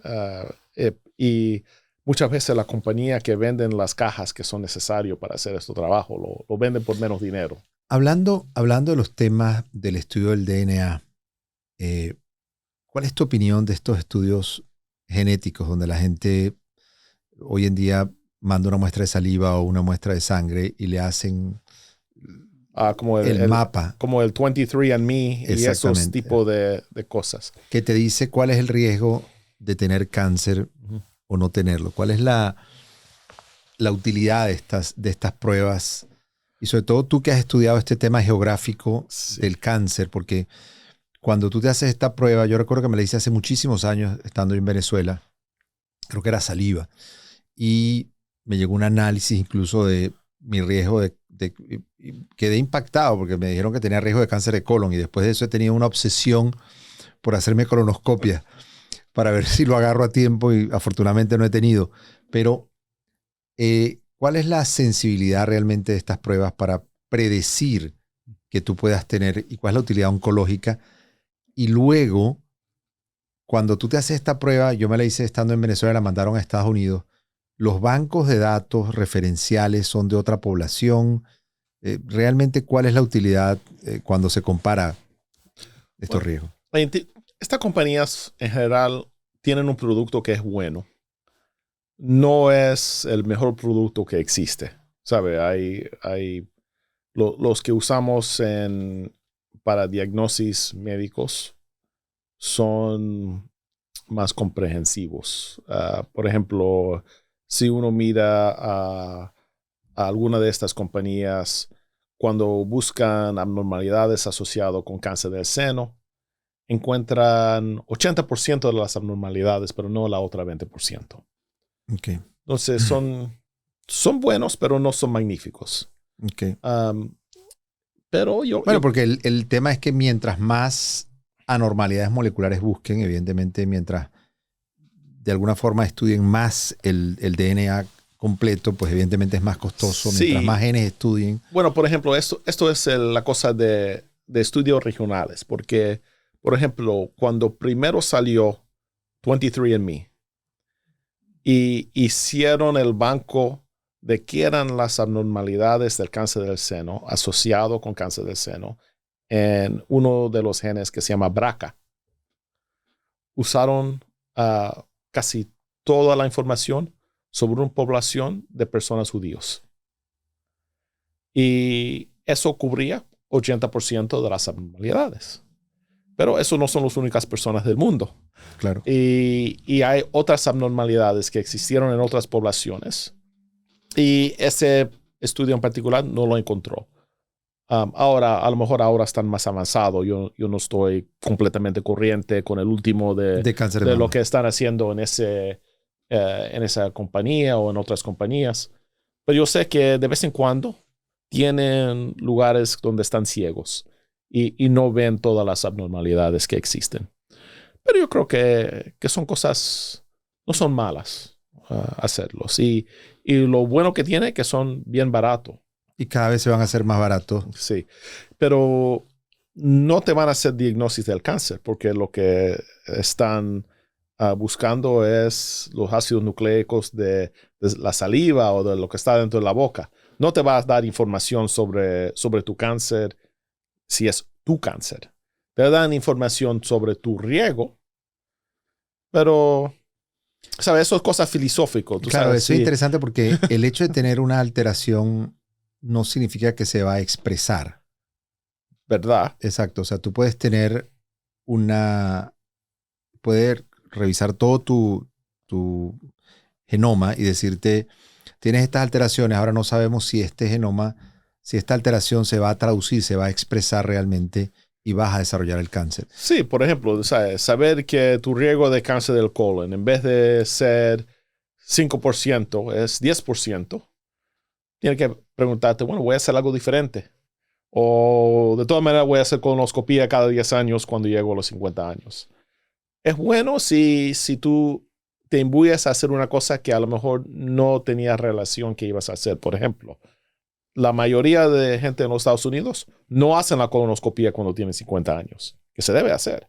Y muchas veces las compañías que venden las cajas que son necesarias para hacer este trabajo lo venden por menos dinero. Hablando de los temas del estudio del DNA, ¿cuál es tu opinión de estos estudios genéticos donde la gente hoy en día manda una muestra de saliva o una muestra de sangre y le hacen como el mapa? Como el 23andMe y esos tipos de cosas. Que te dice cuál es el riesgo de tener cáncer o no tenerlo. ¿Cuál es la utilidad de estas pruebas? Y sobre todo tú que has estudiado este tema geográfico del cáncer, porque cuando tú te haces esta prueba, yo recuerdo que me la hice hace muchísimos años estando en Venezuela, creo que era saliva, y me llegó un análisis incluso de mi riesgo quedé impactado porque me dijeron que tenía riesgo de cáncer de colon y después de eso he tenido una obsesión por hacerme colonoscopia para ver si lo agarro a tiempo y afortunadamente no he tenido. Pero, ¿cuál es la sensibilidad realmente de estas pruebas para predecir que tú puedas tener y cuál es la utilidad oncológica? Y luego, cuando tú te haces esta prueba, yo me la hice estando en Venezuela, la mandaron a Estados Unidos, los bancos de datos referenciales son de otra población. ¿Realmente cuál es la utilidad cuando se compara estos riesgos? Estas compañías en general tienen un producto que es bueno. No es el mejor producto que existe. Hay los que usamos para diagnósticos médicos son más comprensivos. Por ejemplo, si uno mira a alguna de estas compañías, cuando buscan abnormalidades asociadas con cáncer del seno, encuentran 80% de las abnormalidades, pero no la otra 20%. Okay. Entonces son buenos, pero no son magníficos. Okay. Pero porque el tema es que mientras más anormalidades moleculares busquen, evidentemente mientras de alguna forma estudien más el DNA completo, pues evidentemente es más costoso. Sí. Mientras más genes estudien. Bueno, por ejemplo, esto es la cosa de estudios regionales, porque, por ejemplo, cuando primero salió 23andMe y hicieron el banco de qué eran las abnormalidades del cáncer del seno asociado con cáncer del seno en uno de los genes que se llama BRCA, usaron casi toda la información sobre una población de personas judíos. Y eso cubría 80% de las abnormalidades. Pero eso no son las únicas personas del mundo. Claro. Y hay otras abnormalidades que existieron en otras poblaciones. Y ese estudio en particular no lo encontró. Ahora, a lo mejor ahora están más avanzados. Yo no estoy completamente corriente con el último de cáncer de lo mama. que están haciendo en esa compañía o en otras compañías. Pero yo sé que de vez en cuando tienen lugares donde están ciegos y no ven todas las abnormalidades que existen. Pero yo creo que son cosas, no son malas hacerlos. Y lo bueno que tiene es que son bien baratos. Y cada vez se van a hacer más baratos. Sí, pero no te van a hacer diagnosis del cáncer porque lo que están buscando es los ácidos nucleicos de la saliva o de lo que está dentro de la boca. No te va a dar información sobre tu cáncer si es tu cáncer. Te dan información sobre tu riego, pero, ¿sabes? Eso es cosa filosófica. Claro, sabes, eso es interesante porque el hecho de tener una alteración no significa que se va a expresar. ¿Verdad? Exacto. O sea, tú puedes tener puedes revisar todo tu genoma y decirte, tienes estas alteraciones, ahora no sabemos si si esta alteración se va a traducir, se va a expresar realmente y vas a desarrollar el cáncer. Sí, por ejemplo, saber que tu riesgo de cáncer del colon, en vez de ser 5%, es 10%. Tienes que preguntarte, bueno, voy a hacer algo diferente. O de todas maneras voy a hacer colonoscopia cada 10 años cuando llego a los 50 años. Es bueno si tú te imbuyes a hacer una cosa que a lo mejor no tenía relación que ibas a hacer. Por ejemplo, la mayoría de gente en los Estados Unidos no hacen la colonoscopia cuando tienen 50 años, que se debe hacer,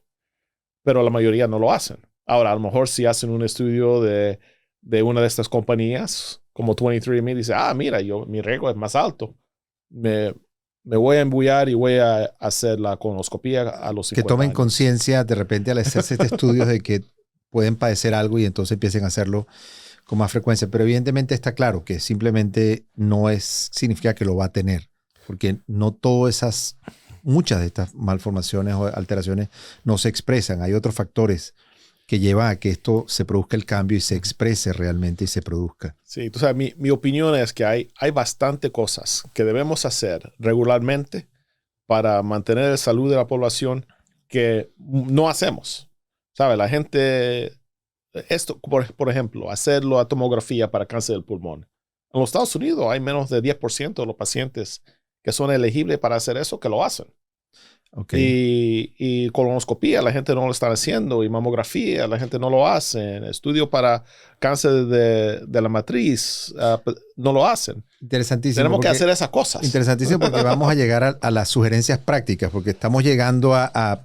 pero la mayoría no lo hacen. Ahora, a lo mejor si hacen un estudio de una de estas compañías, como 23andMe, dice, mira, mi riesgo es más alto. Me voy a embullar y voy a hacer la colonoscopia a los 50 Que tomen años. conciencia de repente al hacerse este estudio de que pueden padecer algo y entonces empiecen a hacerlo con más frecuencia. Pero evidentemente está claro que simplemente no significa que lo va a tener, porque muchas de estas malformaciones o alteraciones no se expresan. Hay otros factores que llevan a que esto se produzca el cambio y se exprese realmente y se produzca. Sí, tú sabes, mi opinión es que hay bastante cosas que debemos hacer regularmente para mantener la salud de la población que no hacemos. ¿Sabes? La gente, por ejemplo, hacer la tomografía para cáncer del pulmón. En los Estados Unidos hay menos de 10% de los pacientes que son elegibles para hacer eso que lo hacen. Okay. Y colonoscopía la gente no lo está haciendo, y mamografía la gente no lo hace, estudio para cáncer de la matriz no lo hacen. Interesantísimo. Tenemos que hacer esas cosas. Interesantísimo porque vamos a llegar a las sugerencias prácticas, porque estamos llegando a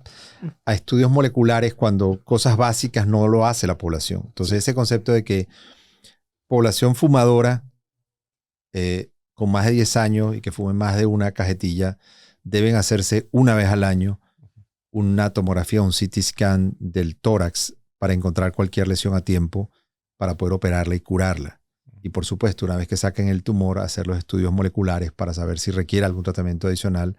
estudios moleculares cuando cosas básicas no lo hace la población. Entonces ese concepto de que población fumadora con más de 10 años y que fumen más de una cajetilla deben hacerse una vez al año una tomografía, un CT scan del tórax para encontrar cualquier lesión a tiempo para poder operarla y curarla. Y por supuesto, una vez que saquen el tumor, hacer los estudios moleculares para saber si requiere algún tratamiento adicional,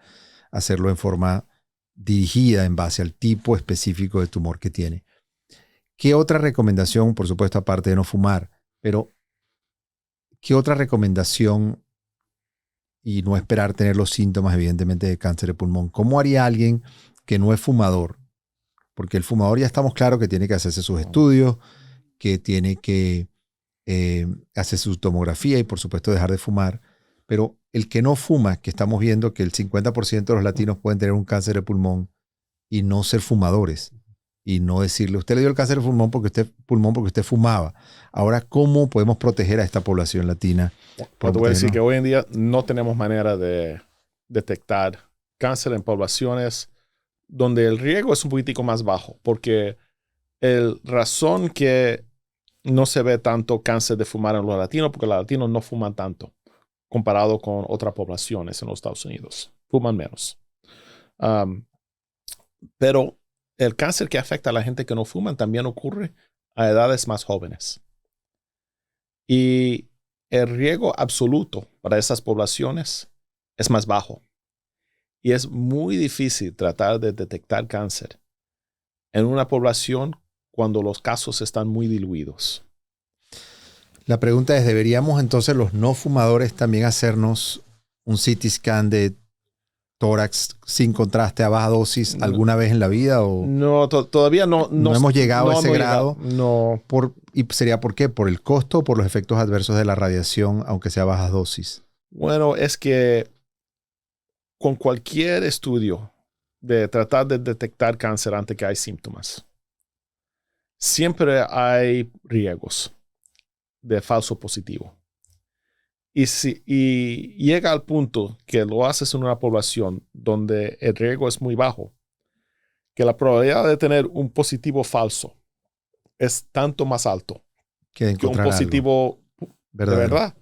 hacerlo en forma dirigida en base al tipo específico de tumor que tiene. ¿Qué otra recomendación, por supuesto, aparte de no fumar, pero qué otra recomendación y no esperar tener los síntomas, evidentemente, de cáncer de pulmón? ¿Cómo haría alguien que no es fumador? Porque el fumador ya estamos claros que tiene que hacerse sus estudios, que tiene que hacer su tomografía y, por supuesto, dejar de fumar. Pero el que no fuma, que estamos viendo que el 50% de los latinos pueden tener un cáncer de pulmón y no ser fumadores. Y no decirle, usted le dio el cáncer de pulmón porque usted fumaba. Ahora, ¿cómo podemos proteger a esta población latina? Te voy a decir que hoy en día no tenemos manera de detectar cáncer en poblaciones donde el riesgo es un poquitico más bajo, porque la razón que no se ve tanto cáncer de fumar en los latinos, porque los latinos no fuman tanto comparado con otras poblaciones en los Estados Unidos. Fuman menos. Pero el cáncer que afecta a la gente que no fuman también ocurre a edades más jóvenes. Y el riesgo absoluto para esas poblaciones es más bajo. Y es muy difícil tratar de detectar cáncer en una población cuando los casos están muy diluidos. La pregunta es, ¿deberíamos entonces los no fumadores también hacernos un CT scan de tórax sin contraste a baja dosis alguna vez en la vida? ¿O no, todavía no hemos llegado a ese grado? No. ¿Y sería por qué? ¿Por el costo o por los efectos adversos de la radiación, aunque sea a bajas dosis? Bueno, es que con cualquier estudio de tratar de detectar cáncer antes que hay síntomas, siempre hay riesgos de falso positivo. Y llega al punto que lo haces en una población donde el riesgo es muy bajo, que la probabilidad de tener un positivo falso es tanto más alto que un positivo de verdad,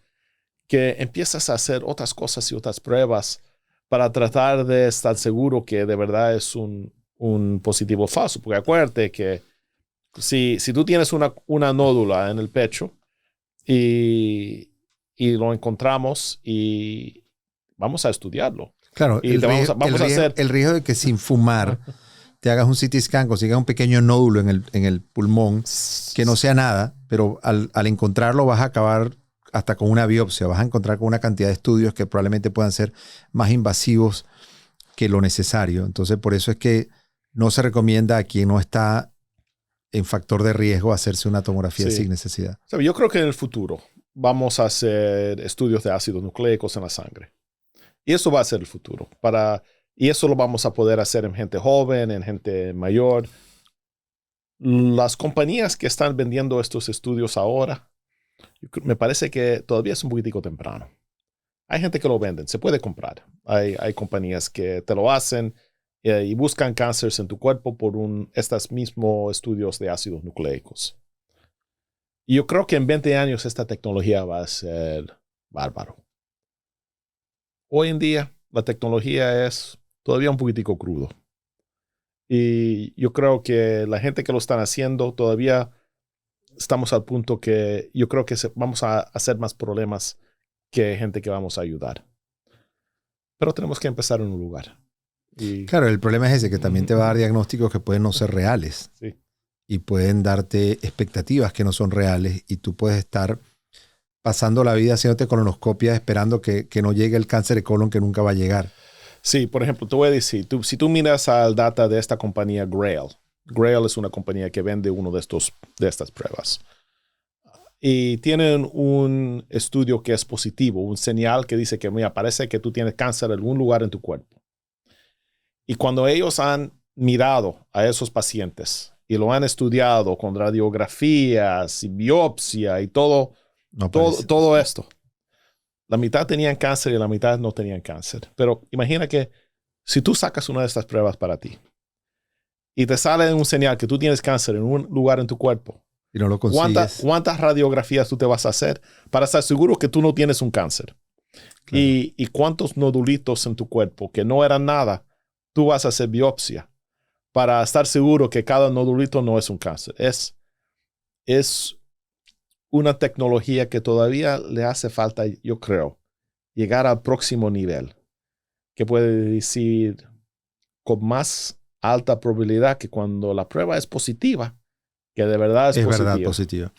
que empiezas a hacer otras cosas y otras pruebas para tratar de estar seguro que de verdad es un positivo falso. Porque acuérdate que si tú tienes una nódula en el pecho y lo encontramos y vamos a estudiarlo. Claro, y el riesgo de que sin fumar te hagas un CT scan, consigas un pequeño nódulo en el pulmón, que no sea nada, pero al encontrarlo vas a acabar hasta con una biopsia, vas a encontrar con una cantidad de estudios que probablemente puedan ser más invasivos que lo necesario. Entonces, por eso es que no se recomienda a quien no está en factor de riesgo hacerse una tomografía sin necesidad. Yo creo que en el futuro vamos a hacer estudios de ácidos nucleicos en la sangre. Y eso va a ser el futuro. Y eso lo vamos a poder hacer en gente joven, en gente mayor. Las compañías que están vendiendo estos estudios ahora, me parece que todavía es un poquitico temprano. Hay gente que lo venden, se puede comprar. Hay compañías que te lo hacen y buscan cánceres en tu cuerpo por estos mismos estudios de ácidos nucleicos. Y yo creo que en 20 años esta tecnología va a ser bárbaro. Hoy en día la tecnología es todavía un poquitico crudo. Y yo creo que la gente que lo están haciendo todavía estamos al punto que yo creo que vamos a hacer más problemas que gente que vamos a ayudar. Pero tenemos que empezar en un lugar. Claro, el problema es ese, que también te va a dar diagnósticos que pueden no ser reales. Sí. Y pueden darte expectativas que no son reales y tú puedes estar pasando la vida haciéndote colonoscopias esperando que no llegue el cáncer de colon que nunca va a llegar. Sí, por ejemplo, te voy a decir, si tú miras al data de esta compañía Grail es una compañía que vende uno de estas pruebas. Y tienen un estudio que es positivo, un señal que dice que mira, parece que tú tienes cáncer en algún lugar en tu cuerpo. Y cuando ellos han mirado a esos pacientes y lo han estudiado con radiografías y biopsia y todo esto, la mitad tenían cáncer y la mitad no tenían cáncer. Pero imagina que si tú sacas una de estas pruebas para ti y te sale un señal que tú tienes cáncer en un lugar en tu cuerpo, y no lo consigues, ¿cuántas radiografías tú te vas a hacer para estar seguro que tú no tienes un cáncer? Claro. Y cuántos nodulitos en tu cuerpo que no eran nada, tú vas a hacer biopsia para estar seguro que cada nodulito no es un cáncer. Es una tecnología que todavía le hace falta, yo creo, llegar al próximo nivel, que puede decir con más alta probabilidad que cuando la prueba es positiva, que de verdad es positiva. Verdad positiva.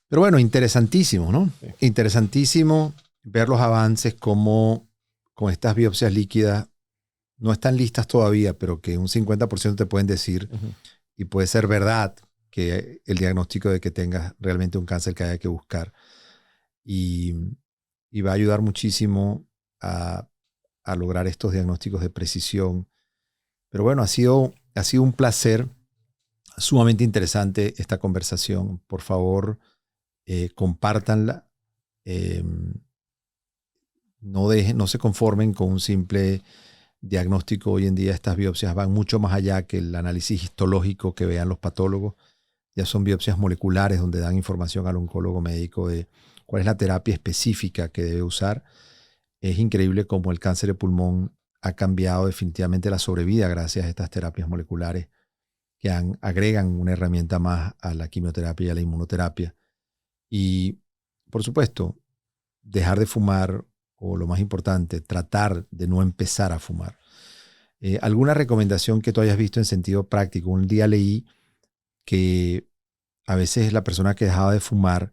Pero bueno, interesantísimo, ¿no? Sí. Interesantísimo ver los avances como con estas biopsias líquidas no están listas todavía, pero que un 50% te pueden decir, y puede ser verdad que el diagnóstico de que tengas realmente un cáncer que haya que buscar. Y va a ayudar muchísimo a lograr estos diagnósticos de precisión. Pero bueno, ha sido un placer, sumamente interesante esta conversación. Por favor, compártanla. No se conformen con un simple diagnóstico. Hoy en día estas biopsias van mucho más allá que el análisis histológico que vean los patólogos. Ya son biopsias moleculares donde dan información al oncólogo médico de cuál es la terapia específica que debe usar. Es increíble cómo el cáncer de pulmón ha cambiado definitivamente la sobrevida gracias a estas terapias moleculares que agregan una herramienta más a la quimioterapia y a la inmunoterapia. Y, por supuesto, dejar de fumar, o lo más importante, tratar de no empezar a fumar. ¿Alguna recomendación que tú hayas visto en sentido práctico? Un día leí que a veces la persona que dejaba de fumar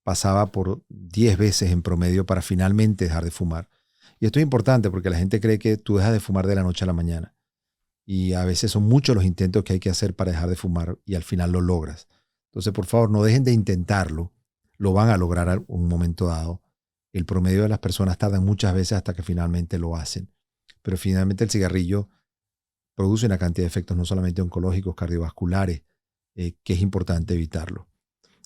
pasaba por 10 veces en promedio para finalmente dejar de fumar. Y esto es importante porque la gente cree que tú dejas de fumar de la noche a la mañana. Y a veces son muchos los intentos que hay que hacer para dejar de fumar y al final lo logras. Entonces, por favor, no dejen de intentarlo. Lo van a lograr en un momento dado. El promedio de las personas tardan muchas veces hasta que finalmente lo hacen. Pero finalmente el cigarrillo produce una cantidad de efectos no solamente oncológicos, cardiovasculares, que es importante evitarlo.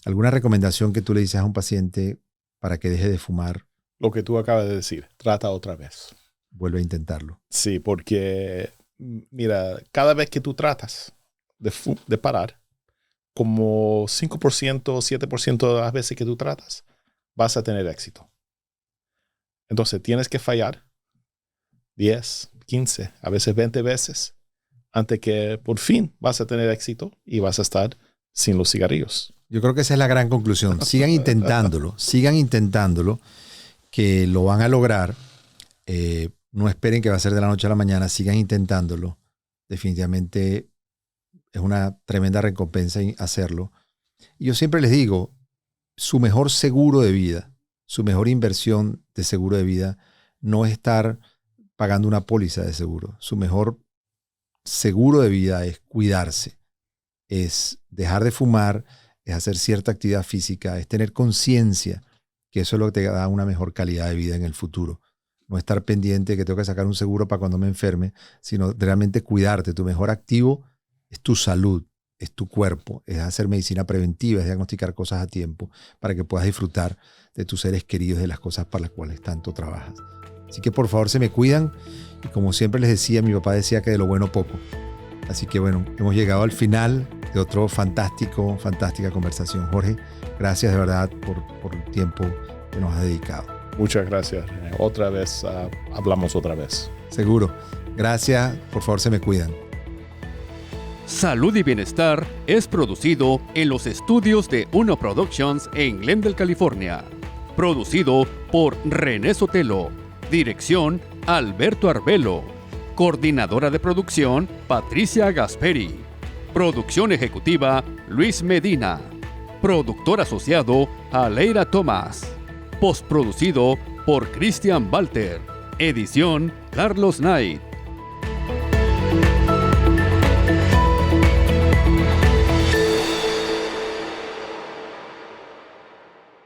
¿Alguna recomendación que tú le dices a un paciente para que deje de fumar? Lo que tú acabas de decir, trata otra vez. Vuelve a intentarlo. Sí, porque, mira, cada vez que tú tratas de parar, como 5%, 7% de las veces que tú tratas, vas a tener éxito. Entonces, tienes que fallar 10, 15, a veces 20 veces antes que por fin vas a tener éxito y vas a estar sin los cigarrillos. Yo creo que esa es la gran conclusión. Sigan intentándolo, que lo van a lograr. No esperen que va a ser de la noche a la mañana, sigan intentándolo. Definitivamente es una tremenda recompensa hacerlo. Y yo siempre les digo, su mejor seguro de vida, su mejor inversión de seguro de vida no es estar pagando una póliza de seguro. Su mejor seguro de vida es cuidarse, es dejar de fumar, es hacer cierta actividad física, es tener conciencia que eso es lo que te da una mejor calidad de vida en el futuro. No estar pendiente de que tengo que sacar un seguro para cuando me enferme, sino realmente cuidarte. Tu mejor activo es tu salud, es tu cuerpo, es hacer medicina preventiva, es diagnosticar cosas a tiempo para que puedas disfrutar de tus seres queridos, de las cosas para las cuales tanto trabajas. Así que por favor se me cuidan y como siempre les decía, mi papá decía que de lo bueno poco. Así que bueno, hemos llegado al final de otro fantástica conversación. Jorge, gracias de verdad por el tiempo que nos has dedicado. Muchas gracias. Otra vez, hablamos otra vez. Seguro. Gracias. Por favor, se me cuidan. Salud y Bienestar es producido en los estudios de Uno Productions en Glendale, California. Producido por René Sotelo. Dirección, Alberto Arbelo. Coordinadora de producción, Patricia Gasperi. Producción ejecutiva, Luis Medina. Productor asociado, Aleira Tomás. Postproducido por Christian Walter. Edición, Carlos Knight.